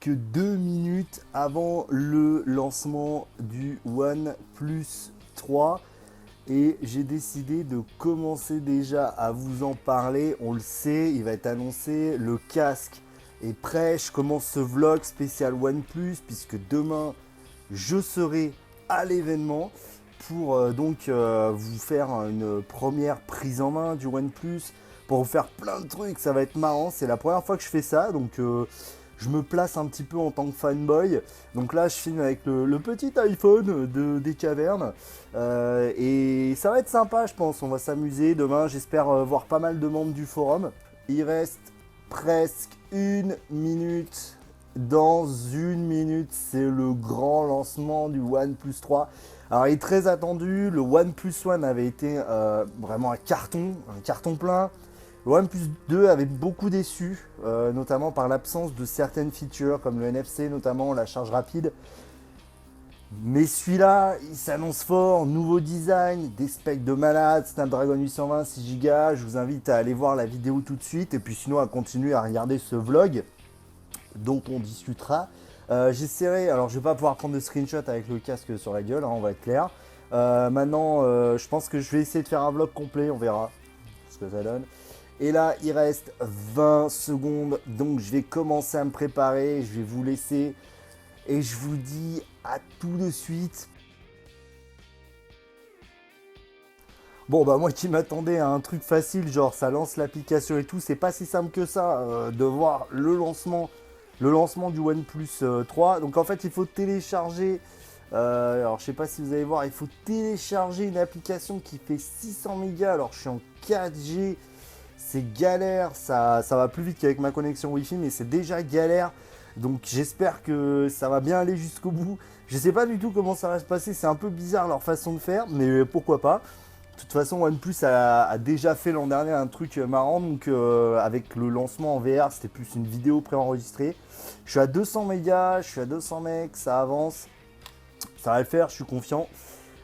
que 2 minutes avant le lancement du OnePlus 3 et j'ai décidé de commencer déjà à vous en parler. On le sait, il va être annoncé, le casque est prêt. Je commence ce vlog spécial OnePlus puisque demain je serai à l'événement pour vous faire une première prise en main du OnePlus, pour vous faire plein de trucs. Ça va être marrant, c'est la première fois que je fais ça, donc je me place un petit peu en tant que fanboy. Donc là je filme avec le petit iPhone des cavernes et ça va être sympa, je pense. On va s'amuser demain, j'espère voir pas mal de membres du forum. Il reste presque 1 minute. Dans 1 minute, c'est le grand lancement du OnePlus 3. Alors il est très attendu, le OnePlus One avait été vraiment un carton plein. Le OnePlus 2 avait beaucoup déçu, notamment par l'absence de certaines features comme le NFC, notamment la charge rapide. Mais celui-là, il s'annonce fort, nouveau design, des specs de malade, Snapdragon 820, 6Go. Je vous invite à aller voir la vidéo tout de suite et puis sinon à continuer à regarder ce vlog dont on discutera. J'essaierai, alors je vais pas pouvoir prendre de screenshot avec le casque sur la gueule, hein, on va être clair. Maintenant, je pense que je vais essayer de faire un vlog complet, on verra ce que ça donne. Et là, il reste 20 secondes, donc je vais commencer à me préparer, je vais vous laisser et je vous dis à tout de suite. Bon bah moi qui m'attendais à un truc facile, genre ça lance l'application et tout, c'est pas si simple que ça de voir le lancement du OnePlus 3. Donc en fait il faut télécharger, alors je sais pas si vous allez voir, il faut télécharger une application qui fait 600 mégas. Alors je suis en 4G, c'est galère, ça va plus vite qu'avec ma connexion Wi-Fi, mais c'est déjà galère. Donc j'espère que ça va bien aller jusqu'au bout. Je sais pas du tout comment ça va se passer, c'est un peu bizarre leur façon de faire, mais pourquoi pas. De toute façon, OnePlus a déjà fait l'an dernier un truc marrant, donc avec le lancement en VR, c'était plus une vidéo préenregistrée. Je suis à 200 mégas, je suis à 200 mecs, ça avance, ça va le faire, je suis confiant.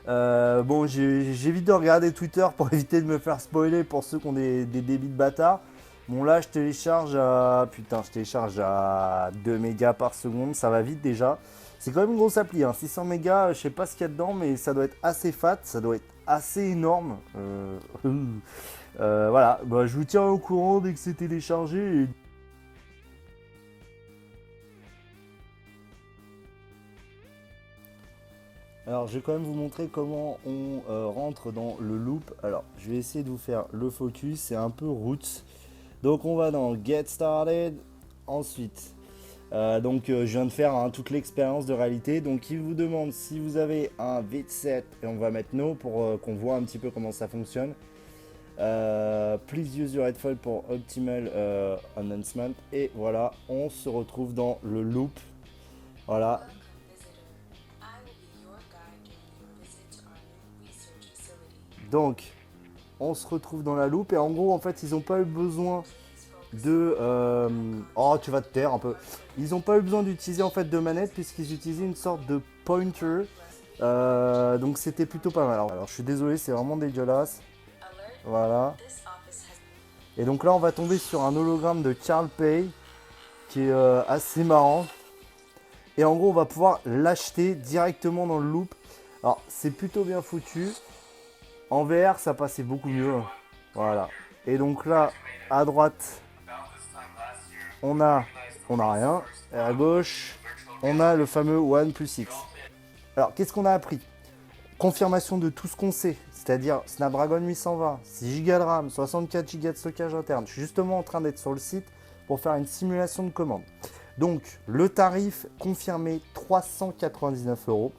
Bon, j'évite de regarder Twitter pour éviter de me faire spoiler pour ceux qui ont des débits de bâtard. Bon là, je télécharge à 2 mégas par seconde, ça va vite déjà. C'est quand même une grosse appli, hein. 600 mégas, je sais pas ce qu'il y a dedans, mais ça doit être assez fat, ça doit être assez énorme. Voilà, bah, je vous tiens au courant dès que c'est téléchargé. Alors, je vais quand même vous montrer comment on rentre dans le loop. Alors, je vais essayer de vous faire le focus, c'est un peu roots. Donc, on va dans Get Started. Ensuite, je viens de faire toute l'expérience de réalité. Donc il vous demande si vous avez un V7 et on va mettre no pour qu'on voit un petit peu comment ça fonctionne. Please use your headphone pour optimal announcement. Et voilà, on se retrouve dans le loop. Voilà. Donc on se retrouve dans la loupe et en gros en fait ils n'ont pas eu besoin de oh tu vas te taire un peu. Ils n'ont pas eu besoin d'utiliser en fait de manette puisqu'ils utilisaient une sorte de pointer. Donc c'était plutôt pas mal. Alors je suis désolé, c'est vraiment dégueulasse. Voilà. Et donc là on va tomber sur un hologramme de Carl Pei qui est assez marrant. Et en gros on va pouvoir l'acheter directement dans le loop. Alors c'est plutôt bien foutu. En VR ça passait beaucoup mieux. Voilà. Et donc là à droite on a rien. Et à gauche, on a le fameux OnePlus X. Alors, qu'est-ce qu'on a appris? Confirmation de tout ce qu'on sait, c'est-à-dire Snapdragon 820, 6Go de RAM, 64Go de stockage interne. Je suis justement en train d'être sur le site pour faire une simulation de commande. Donc, le tarif confirmé, 399 €.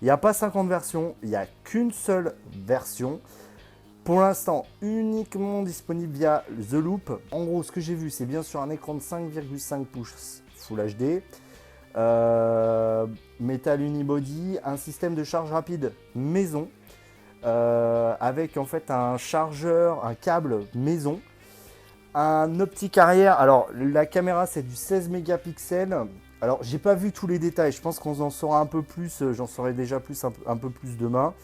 Il n'y a pas 50 versions, il n'y a qu'une seule version. Pour l'instant, uniquement disponible via The Loop. En gros, ce que j'ai vu, c'est bien sûr un écran de 5,5 pouces Full HD, Metal Unibody, un système de charge rapide maison, avec en fait un chargeur, un câble maison, un optique arrière. Alors, la caméra, c'est du 16 mégapixels. Alors, j'ai pas vu tous les détails. Je pense qu'on en saura un peu plus. J'en saurai déjà plus, un peu plus demain.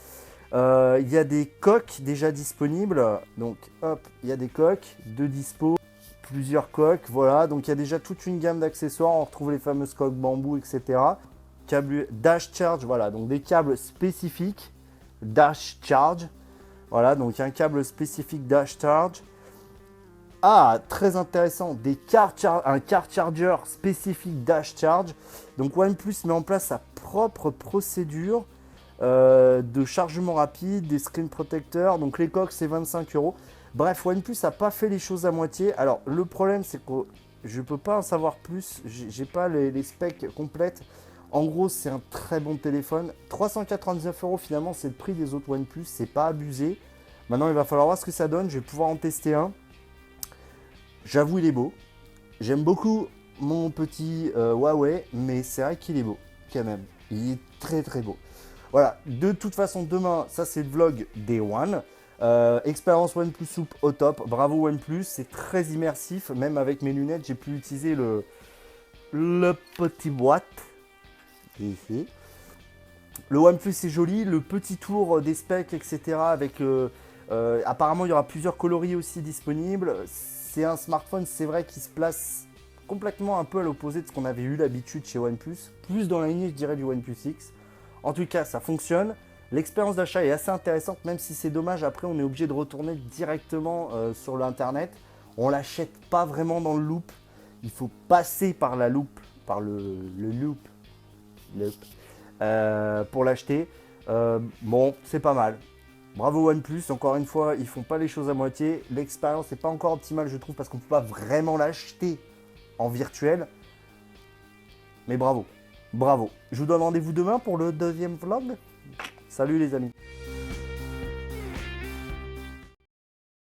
Il y a des coques déjà disponibles, donc hop, il y a des coques de dispo. plusieurs coques, voilà. Donc il y a déjà toute une gamme d'accessoires. On retrouve les fameuses coques bambou, etc. Câble dash charge, voilà. Donc des câbles spécifiques dash charge. Voilà, donc il y a un câble spécifique dash charge. Ah, très intéressant, un car charger spécifique dash charge. Donc OnePlus met en place sa propre procédure de chargement rapide, des screen protecteurs. Donc les coques, c'est 25 €. Bref, OnePlus n'a pas fait les choses à moitié. Alors le problème, c'est que je ne peux pas en savoir plus. J'ai pas les specs complètes. En gros, c'est un très bon téléphone. 399 € finalement, c'est le prix des autres OnePlus. C'est pas abusé. Maintenant, il va falloir voir ce que ça donne. Je vais pouvoir en tester un. J'avoue, il est beau. J'aime beaucoup mon petit Huawei, mais c'est vrai qu'il est beau quand même. Il est très très beau. Voilà, de toute façon, demain, ça c'est le vlog Day One. Expérience OnePlus Soup au top. Bravo OnePlus, c'est très immersif. Même avec mes lunettes, j'ai pu utiliser le petit boîte. Ici. Le OnePlus est joli. Le petit tour des specs, etc. Avec apparemment, il y aura plusieurs coloris aussi disponibles. C'est un smartphone, c'est vrai, qui se place complètement un peu à l'opposé de ce qu'on avait eu l'habitude chez OnePlus. Plus dans la lignée, je dirais, du OnePlus X. En tout cas, ça fonctionne. L'expérience d'achat est assez intéressante, même si c'est dommage. Après, on est obligé de retourner directement sur l'internet. On ne l'achète pas vraiment dans le loop. Il faut passer par la loupe, par le loop, pour l'acheter. Bon, c'est pas mal. Bravo OnePlus, encore une fois, ils font pas les choses à moitié. L'expérience n'est pas encore optimale, je trouve, parce qu'on ne peut pas vraiment l'acheter en virtuel. Mais bravo, bravo. Je vous donne rendez-vous demain pour le deuxième vlog. Salut les amis.